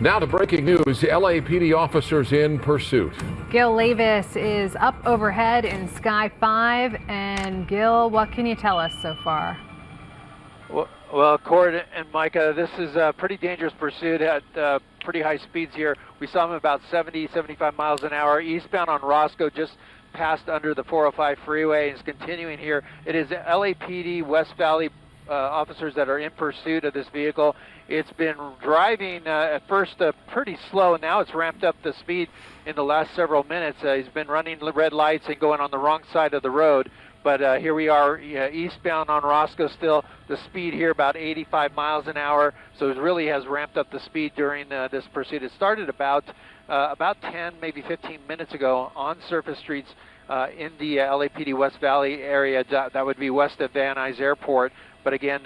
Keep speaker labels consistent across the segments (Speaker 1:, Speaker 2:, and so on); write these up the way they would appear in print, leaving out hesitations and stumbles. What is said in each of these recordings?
Speaker 1: Now to breaking news, LAPD officers in pursuit.
Speaker 2: Gil Levis is up overhead in Sky 5. And Gil, what can you tell us so far?
Speaker 3: Well, Cord and Micah, this is a pretty dangerous pursuit at pretty high speeds here. We saw him about 70, 75 miles an hour eastbound on Roscoe, just passed under the 405 freeway, and is continuing here. It is LAPD West Valley officers that are in pursuit of this vehicle. It's been driving at first pretty slow, and now it's ramped up the speed in the last several minutes. He's been running red lights and going on the wrong side of the road. But here we are eastbound on Roscoe still. The speed here about 85 miles an hour. So it really has ramped up the speed during this pursuit. It started about 10, maybe 15 minutes ago on surface streets in the LAPD West Valley area. That would be west of Van Nuys Airport. But again,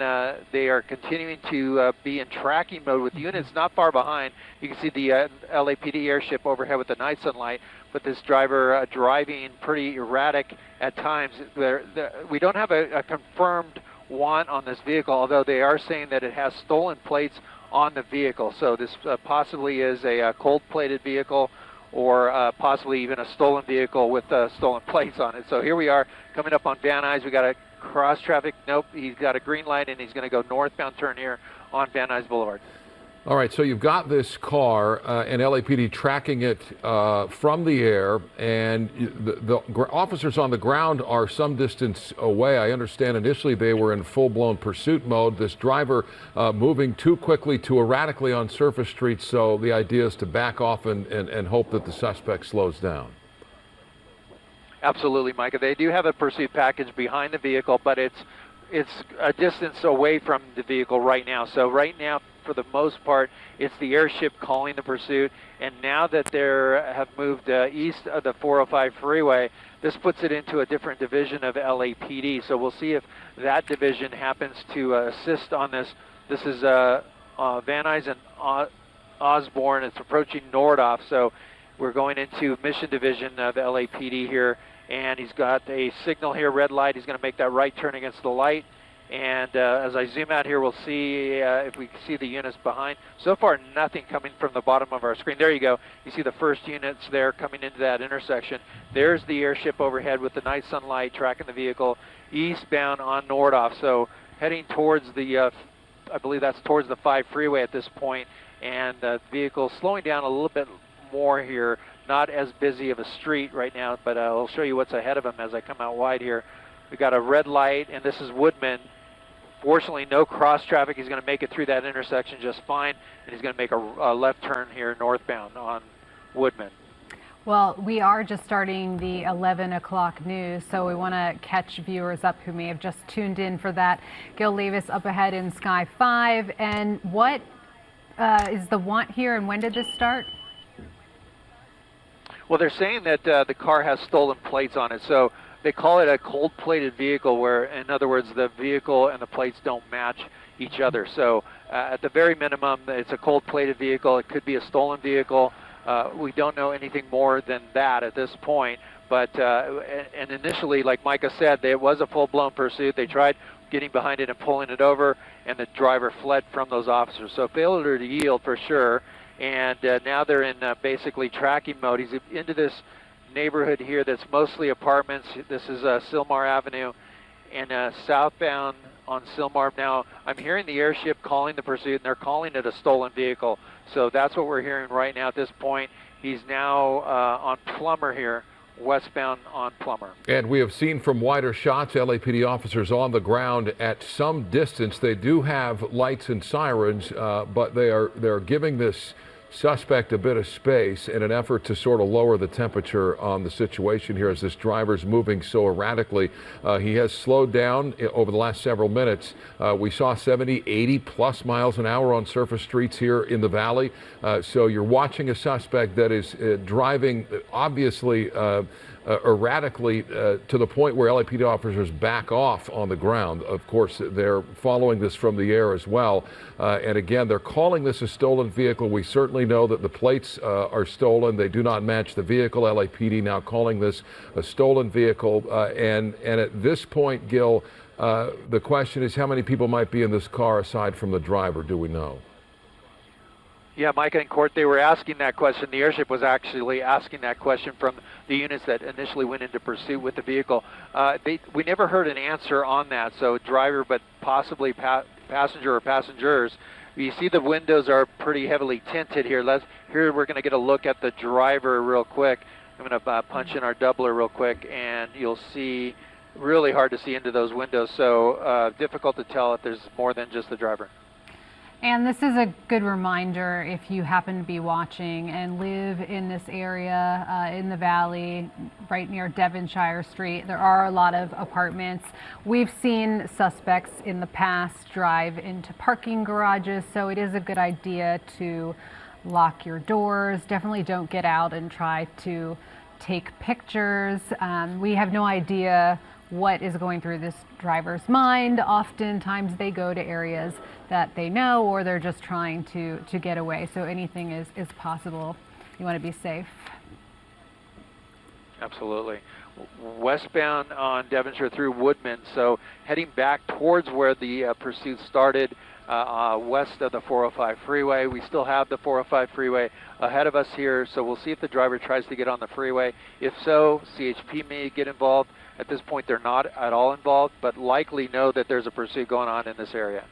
Speaker 3: they are continuing to be in tracking mode with units not far behind. You can see the LAPD airship overhead with the night sunlight, but this driver driving pretty erratic at times. We don't have a confirmed want on this vehicle, although they are saying that it has stolen plates on the vehicle. So this possibly is a cold-plated vehicle, or possibly even a stolen vehicle with stolen plates on it. So here we are coming up on Van Nuys. We got a cross traffic. Nope, he's got a green light and he's going to go northbound turn here on Van Nuys Boulevard.
Speaker 1: All right, so you've got this car and LAPD tracking it from the air, and the officers on the ground are some distance away. I understand initially they were in full-blown pursuit mode. This driver moving too quickly, too erratically on surface streets, so the idea is to back off and hope that the suspect slows down.
Speaker 3: Absolutely, Micah. They do have a pursuit package behind the vehicle, but it's a distance away from the vehicle right now. So right now, for the most part, it's the airship calling the pursuit. And now that they have moved east of the 405 freeway, this puts it into a different division of LAPD. So we'll see if that division happens to assist on this. This is Van Nuys and Osborne. It's approaching Nordhoff. So we're going into Mission Division of LAPD here. And he's got a signal here, red light. He's going to make that right turn against the light. And as I zoom out here, we'll see if we can see the units behind. So far, nothing coming from the bottom of our screen. There you go. You see the first units there coming into that intersection. There's the airship overhead with the night sunlight tracking the vehicle eastbound on Nordhoff. So heading towards the, I believe that's towards the 5 freeway at this point. And the vehicle slowing down a little bit more here. Not as busy of a street right now, but I'll show you what's ahead of him as I come out wide here. We've got a red light, and this is Woodman. Fortunately, no cross traffic. He's going to make it through that intersection just fine, and he's going to make a left turn here northbound on Woodman.
Speaker 2: Well, we are just starting the 11 o'clock news, so we want to catch viewers up who may have just tuned in for that. Gil Levis up ahead in Sky 5. And what is the want here, and when did this start?
Speaker 3: Well, they're saying that the car has stolen plates on it, so they call it a cold-plated vehicle, where, in other words, the vehicle and the plates don't match each other. So at the very minimum, it's a cold-plated vehicle. It could be a stolen vehicle. We don't know anything more than that at this point. But and initially, like Micah said, it was a full-blown pursuit. They tried getting behind it and pulling it over, and the driver fled from those officers. So failure to yield for sure. And now they're in basically tracking mode. He's into this neighborhood here that's mostly apartments. This is Sylmar Avenue, and southbound on Sylmar. Now, I'm hearing the airship calling the pursuit, and they're calling it a stolen vehicle. So that's what we're hearing right now at this point. He's now on Plummer here, westbound on Plummer.
Speaker 1: And we have seen from wider shots LAPD officers on the ground at some distance. They do have lights and sirens, but they're giving this suspect a bit of space in an effort to sort of lower the temperature on the situation here as this driver's moving so erratically. He has slowed down over the last several minutes. We saw 70, 80 plus miles an hour on surface streets here in the valley. So you're watching a suspect that is driving obviously erratically to the point where LAPD officers back off on the ground. Of course, they're following this from the air as well. And again, they're calling this a stolen vehicle. We certainly know that the plates are stolen. They do not match the vehicle. LAPD now calling this a stolen vehicle. And at this point, Gil, the question is how many people might be in this car aside from the driver? Do we know?
Speaker 3: Yeah, Micah and Court, they were asking that question. The airship was actually asking that question from the units that initially went into pursuit with the vehicle. We never heard an answer on that, so driver, but possibly passenger or passengers. You see the windows are pretty heavily tinted here. Here we're going to get a look at the driver real quick. I'm going to punch in our doubler real quick, and you'll see really hard to see into those windows, so difficult to tell if there's more than just the driver.
Speaker 2: And this is a good reminder if you happen to be watching and live in this area in the valley right near Devonshire Street. There are a lot of apartments. We've seen suspects in the past drive into parking garages, so it is a good idea to lock your doors. Definitely don't get out and try to take pictures. We have no idea what is going through this driver's mind. Oftentimes they go to areas that they know, or they're just trying to get away. So anything is possible. You want to be safe.
Speaker 3: Absolutely. Westbound on Devonshire through Woodman, so heading back towards where the pursuit started, west of the 405 freeway. We still have the 405 freeway ahead of us here, so we'll see if the driver tries to get on the freeway. If so, CHP may get involved. At this point, they're not at all involved, but likely know that there's a pursuit going on in this area.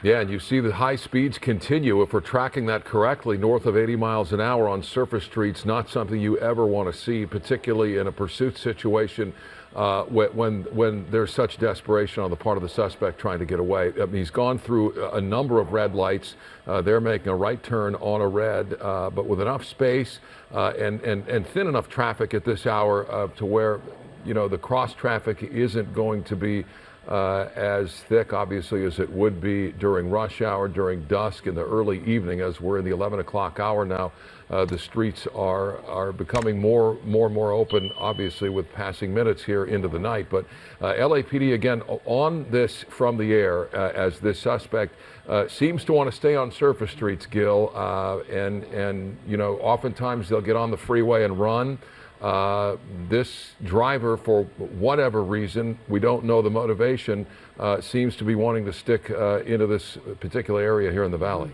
Speaker 1: Yeah, and you see the high speeds continue. If we're tracking that correctly, north of 80 miles an hour on surface streets, not something you ever want to see, particularly in a pursuit situation when there's such desperation on the part of the suspect trying to get away. I mean, he's gone through a number of red lights. They're making a right turn on a red, but with enough space and thin enough traffic at this hour to where, you know, the cross traffic isn't going to be as thick, obviously, as it would be during rush hour, during dusk, in the early evening. As we're in the 11 o'clock hour now, the streets are becoming more and more open, obviously, with passing minutes here into the night. But LAPD, again, on this from the air, as this suspect seems to want to stay on surface streets, Gil, and you know, oftentimes they'll get on the freeway and run. This driver, for whatever reason, we don't know the motivation, seems to be wanting to stick into this particular area here in the valley.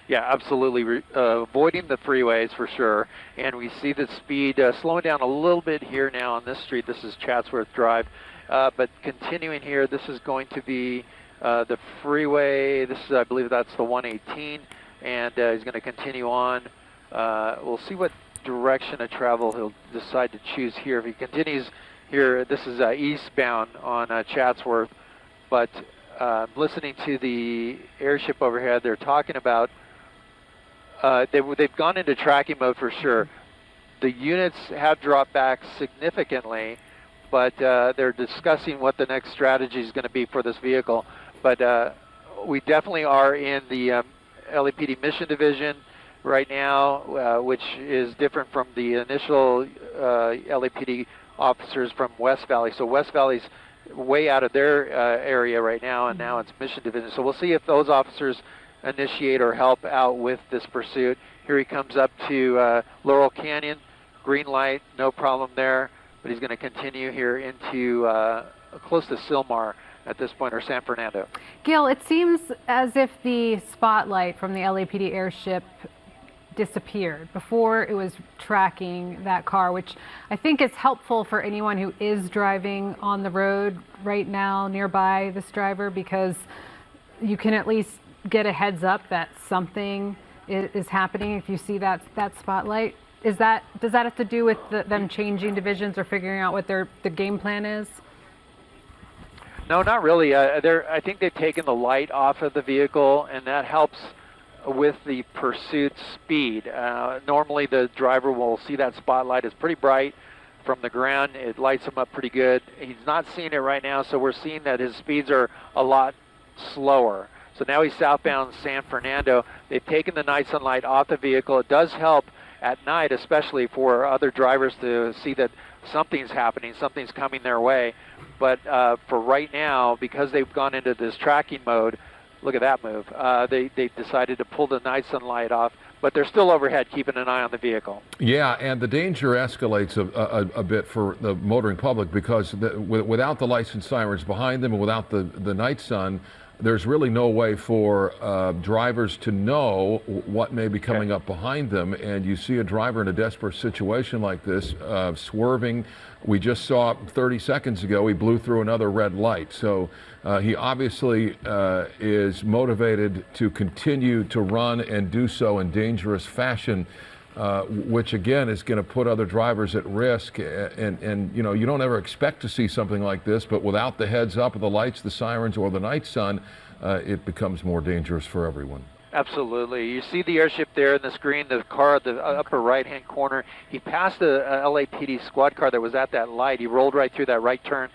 Speaker 3: Yeah, absolutely. Avoiding the freeways for sure. And we see the speed slowing down a little bit here now on this street. This is Chatsworth Drive. But continuing here, this is going to be the freeway. This is, I believe that's the 118. And he's going to continue on. We'll see what direction of travel he'll decide to choose here. If he continues here, this is eastbound on Chatsworth. But listening to the airship overhead, they're talking about they've gone into tracking mode for sure. The units have dropped back significantly, but they're discussing what the next strategy is going to be for this vehicle. But we definitely are in the LAPD Mission Division right now, which is different from the initial LAPD officers from West Valley. So West Valley's way out of their area right now, and now it's Mission Division. So we'll see if those officers initiate or help out with this pursuit. Here he comes up to Laurel Canyon, green light, no problem there, but he's going to continue here into close to Sylmar at this point, or San Fernando.
Speaker 2: Gil, it seems as if the spotlight from the LAPD airship disappeared before it was tracking that car, which I think is helpful for anyone who is driving on the road right now nearby this driver, because you can at least get a heads up that something is happening if you see that spotlight. Does that have to do with them changing divisions or figuring out what the game plan is?
Speaker 3: No, not really. I think they've taken the light off of the vehicle, and that helps with the pursuit speed. Normally the driver will see that spotlight is pretty bright from the ground. It lights him up pretty good. He's not seeing it right now, so we're seeing that his speeds are a lot slower. So now he's southbound San Fernando. They've taken the night sunlight off the vehicle. It does help at night, especially for other drivers to see that something's happening, something's coming their way. But for right now, because they've gone into this tracking mode, look at that move. They decided to pull the night sunlight off, but they're still overhead keeping an eye on the vehicle.
Speaker 1: Yeah, and the danger escalates a bit for the motoring public, because without the lights and sirens behind them and without the night sun, there's really no way for drivers to know what may be coming up behind them. And you see a driver in a desperate situation like this, swerving. We just saw 30 seconds ago, he blew through another red light. So he obviously is motivated to continue to run and do so in dangerous fashion. Which again is going to put other drivers at risk, and you know, you don't ever expect to see something like this, but without the heads up of the lights, the sirens, or the night sun, it becomes more dangerous for everyone.
Speaker 3: Absolutely. You see the airship there in the screen, the car at the upper right-hand corner. He passed a LAPD squad car that was at that light. He rolled right through that right turn.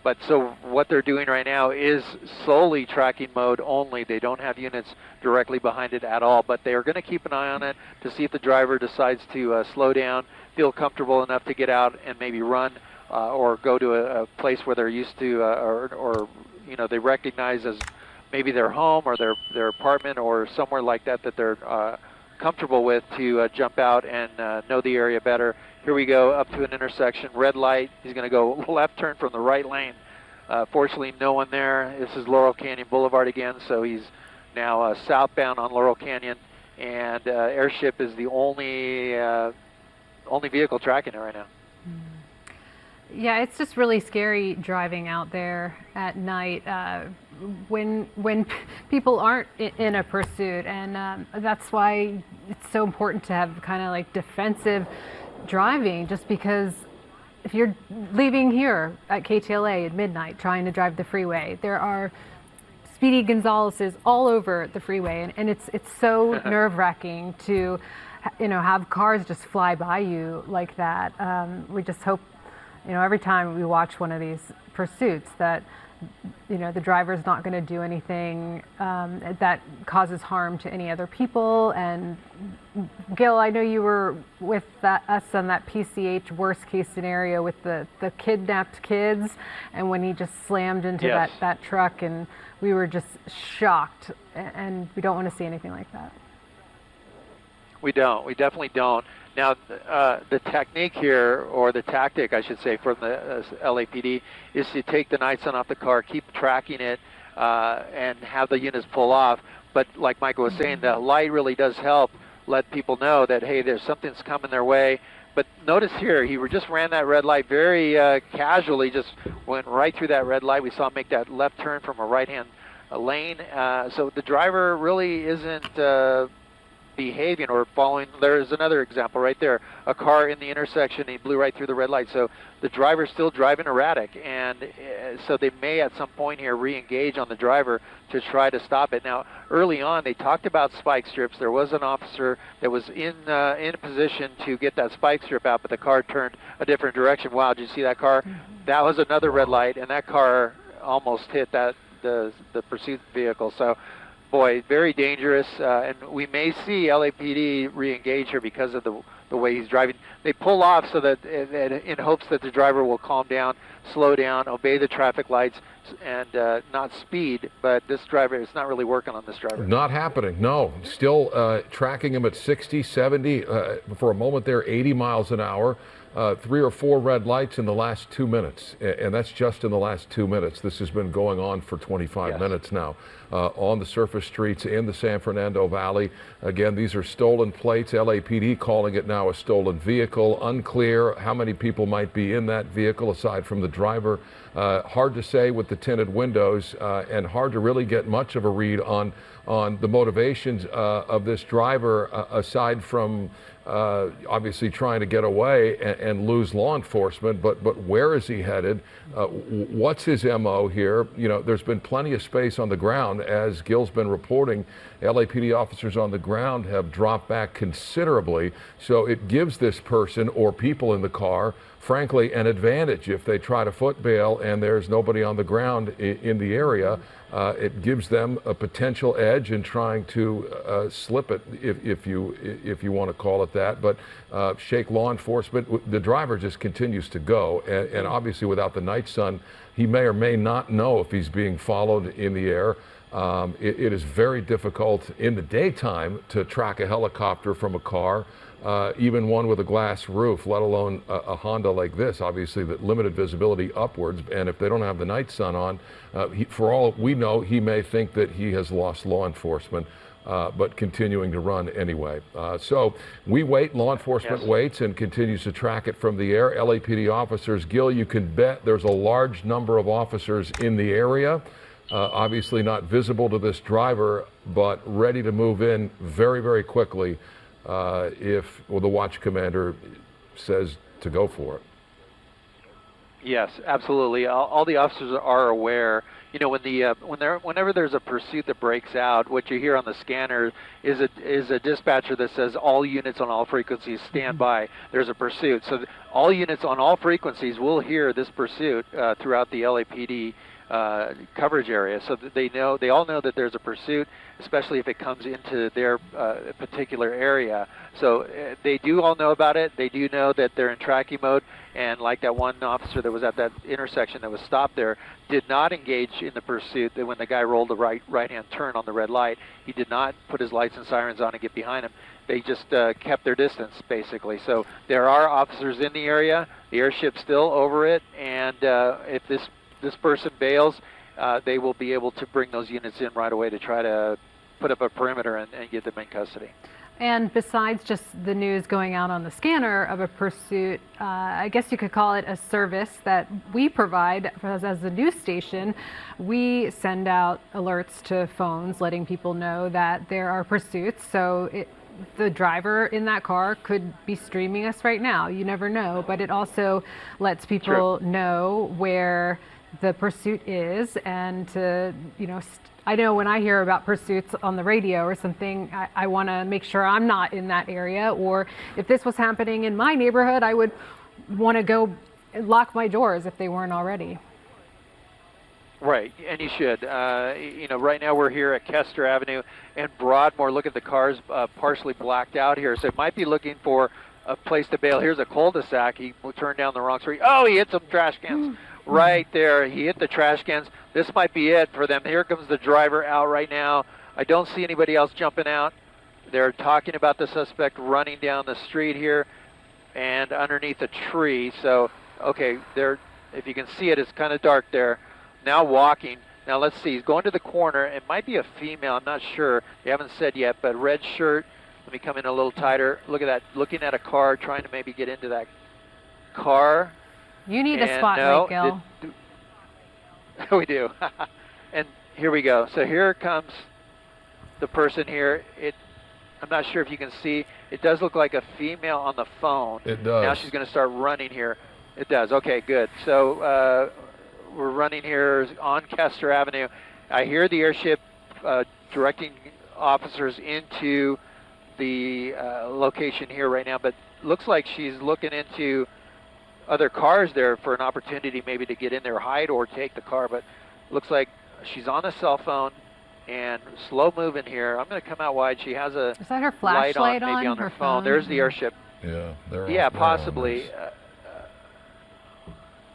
Speaker 3: But so what they're doing right now is solely tracking mode only. They don't have units directly behind it at all, but they are going to keep an eye on it to see if the driver decides to slow down, feel comfortable enough to get out and maybe run or go to a place where they're used to or you know, they recognize as maybe their home or their apartment or somewhere like that that they're comfortable with, to jump out and know the area better. Here we go up to an intersection, red light. He's going to go left turn from the right lane. Fortunately, no one there. This is Laurel Canyon Boulevard again, so he's now southbound on Laurel Canyon, and airship is the only vehicle tracking it right now.
Speaker 2: Yeah, it's just really scary driving out there at night when people aren't in a pursuit, and that's why it's so important to have kind of like defensive driving, just because if you're leaving here at KTLA at midnight trying to drive the freeway, there are Speedy Gonzaleses all over the freeway, and it's so nerve-wracking to, you know, have cars just fly by you like that. We just hope, you know, every time we watch one of these pursuits that, you know, the driver's not going to do anything that causes harm to any other people. And Gil, I know you were with us on that PCH worst case scenario with the kidnapped kids, and when he just slammed into that truck, and we were just shocked, and we don't want to see anything like that.
Speaker 3: We don't. We definitely don't. Now, the technique here, or the tactic, I should say, from the LAPD is to take the night sun off the car, keep tracking it, and have the units pull off. But like Michael was saying, the light really does help let people know that, hey, there's something's coming their way. But notice here, he just ran that red light very casually, just went right through that red light. We saw him make that left turn from a right-hand lane. So the driver really isn't behaving or following. There's another example right there, a car in the intersection, he blew right through the red light. So the driver's still driving erratic, and so they may at some point here re-engage on the driver to try to stop it. Now, early on they talked about spike strips. There was an officer that was in a position to get that spike strip out, but the car turned a different direction. Wow, did you see that car? That was another red light, and that car almost hit the pursuit vehicle. So boy, very dangerous, and we may see LAPD re-engage here because of the way he's driving. They pull off so that in hopes that the driver will calm down, slow down, obey the traffic lights, and not speed. But this driver, it's not really working on this driver.
Speaker 1: Not happening, no. Still tracking him at 60, 70, for a moment there, 80 miles an hour. 3 or 4 red lights in the last 2 minutes, and that's just in the last 2 minutes. This has been going on for 25 minutes now on the surface streets in the San Fernando Valley. Again, these are stolen plates. LAPD calling it now a stolen vehicle. Unclear how many people might be in that vehicle aside from the driver. Hard to say with the tinted windows, and hard to really get much of a read on the motivations of this driver, aside from obviously trying to get away and lose law enforcement, but where is he headed? What's his MO here? You know, there's been plenty of space on the ground, as Gil's been reporting. LAPD officers on the ground have dropped back considerably, so it gives this person or people in the car, frankly, an advantage. If they try to foot bail and there's nobody on the ground in the area, it gives them a potential edge in trying to slip it, if you want to call it that. But shake law enforcement. The driver just continues to go, and obviously without the night sun, he may or may not know if he's being followed in the air. It is very difficult in the daytime to track a helicopter from a car, even one with a glass roof, let alone a Honda like this, obviously, that limited visibility upwards. And if they don't have the night sun on, for all we know, he may think that he has lost law enforcement, but continuing to run anyway. So we wait, law enforcement waits and continues to track it from the air. LAPD officers, Gil, you can bet there's a large number of officers in the area. Obviously not visible to this driver, but ready to move in very, very quickly if the watch commander says to go for it.
Speaker 3: Yes, absolutely. All the officers are aware. You know, whenever there's a pursuit that breaks out, what you hear on the scanner is a dispatcher that says all units on all frequencies stand by. There's a pursuit. So all units on all frequencies will hear this pursuit throughout the LAPD coverage area, so that they all know that there's a pursuit, especially if it comes into their particular area. So they do all know about it. They do know that they're in tracking mode, and like that one officer that was at that intersection that was stopped there did not engage in the pursuit. That when the guy rolled the right-hand turn on the red light, he did not put his lights and sirens on and get behind him. They just kept their distance, basically. So there are officers in the area. The airship's still over it, and if this person bails, they will be able to bring those units in right away to try to put up a perimeter and get them in custody.
Speaker 2: And besides just the news going out on the scanner of a pursuit, I guess you could call it a service that we provide as a news station. We send out alerts to phones letting people know that there are pursuits. So the driver in that car could be streaming us right now. You never know. But it also lets people know where the pursuit is, and to, you know, I know when I hear about pursuits on the radio or something, I want to make sure I'm not in that area, or if this was happening in my neighborhood, I would want to go lock my doors if they weren't already.
Speaker 3: Right, and you should. You know, right now we're here at Kester Avenue and Broadmoor. Look at the cars partially blacked out here, so it might be looking for a place to bail. Here's a cul-de-sac. He turned down the wrong street. Oh, he hit some trash cans. Right there, he hit the trash cans. This might be it for them. Here comes the driver out right now. I don't see anybody else jumping out. They're talking about the suspect running down the street here and underneath a tree. So, okay, there, if you can see it, it's kind of dark there. Now walking. Now let's see, he's going to the corner. It might be a female, I'm not sure. They haven't said yet, but red shirt. Let me come in a little tighter. Look at that, looking at a car, trying to maybe get into that car.
Speaker 2: You need a spotlight, Gil.
Speaker 3: We do. And here we go. So here comes the person here. I'm not sure if you can see. It does look like a female on the phone.
Speaker 1: It does.
Speaker 3: Now she's going to start running here. It does. Okay, good. So we're running here on Kester Avenue. I hear the airship directing officers into the location here right now, but looks like she's looking into other cars there for an opportunity maybe to get in there, hide, or take the car. But looks like she's on a cell phone and slow moving here. I'm going to come out wide. She has a
Speaker 2: Is that her flashlight
Speaker 3: light on, maybe on her phone.
Speaker 2: phone?
Speaker 3: There's the airship.
Speaker 1: Yeah,
Speaker 3: Possibly.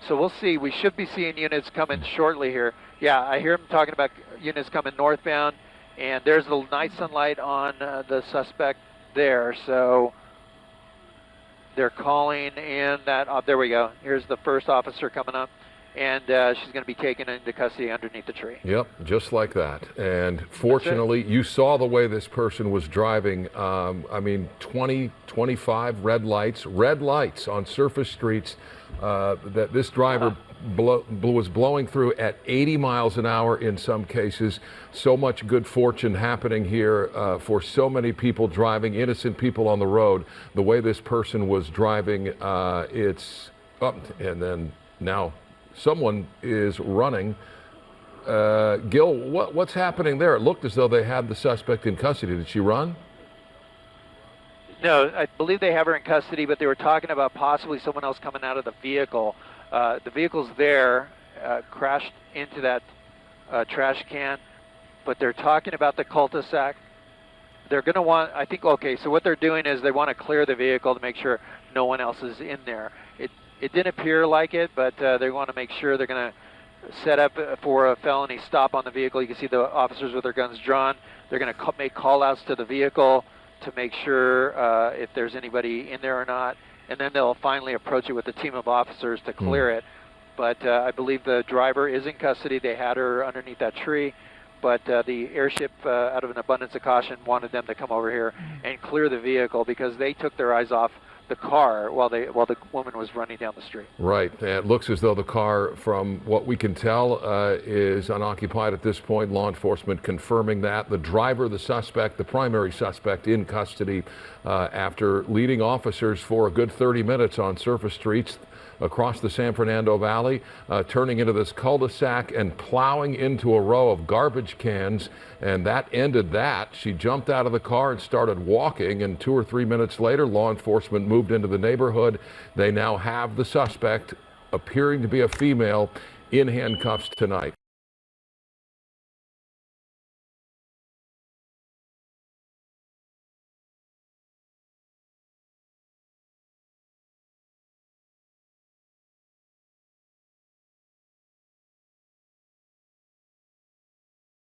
Speaker 3: So we'll see. We should be seeing units coming shortly here. Yeah, I hear them talking about units coming northbound, and there's the night sunlight on the suspect there. So they're calling in that, there we go. Here's the first officer coming up, and she's going to be taken into custody underneath the tree.
Speaker 1: Yep, just like that. And fortunately, you saw the way this person was driving. I mean, 20, 25 red lights on surface streets that this driver was blowing through at 80 miles an hour in some cases. So much good fortune happening here for so many people driving, innocent people on the road. The way this person was driving, it's up, and then now someone is running. Gil, what's happening there? It looked as though they had the suspect in custody. Did she run?
Speaker 3: No, I believe they have her in custody, but they were talking about possibly someone else coming out of the vehicle. The vehicle's there, crashed into that trash can, but they're talking about the cul-de-sac. They're going to want, I think, okay, so what they're doing is they want to clear the vehicle to make sure no one else is in there. It didn't appear like it, but they want to make sure they're going to set up for a felony stop on the vehicle. You can see the officers with their guns drawn. They're going to make call-outs to the vehicle to make sure if there's anybody in there or not, and then they'll finally approach it with a team of officers to clear it. But I believe the driver is in custody. They had her underneath that tree, but the airship, out of an abundance of caution, wanted them to come over here and clear the vehicle because they took their eyes off the car while the woman was running down the street.
Speaker 1: Right. It looks as though the car, from what we can tell, is unoccupied at this point. Law enforcement confirming that. The driver, the suspect, the primary suspect, in custody after leading officers for a good 30 minutes on surface streets across the San Fernando Valley, turning into this cul-de-sac and plowing into a row of garbage cans, and that ended that. She jumped out of the car and started walking, and 2 or 3 minutes later, law enforcement moved into the neighborhood. They now have the suspect, appearing to be a female, in handcuffs tonight.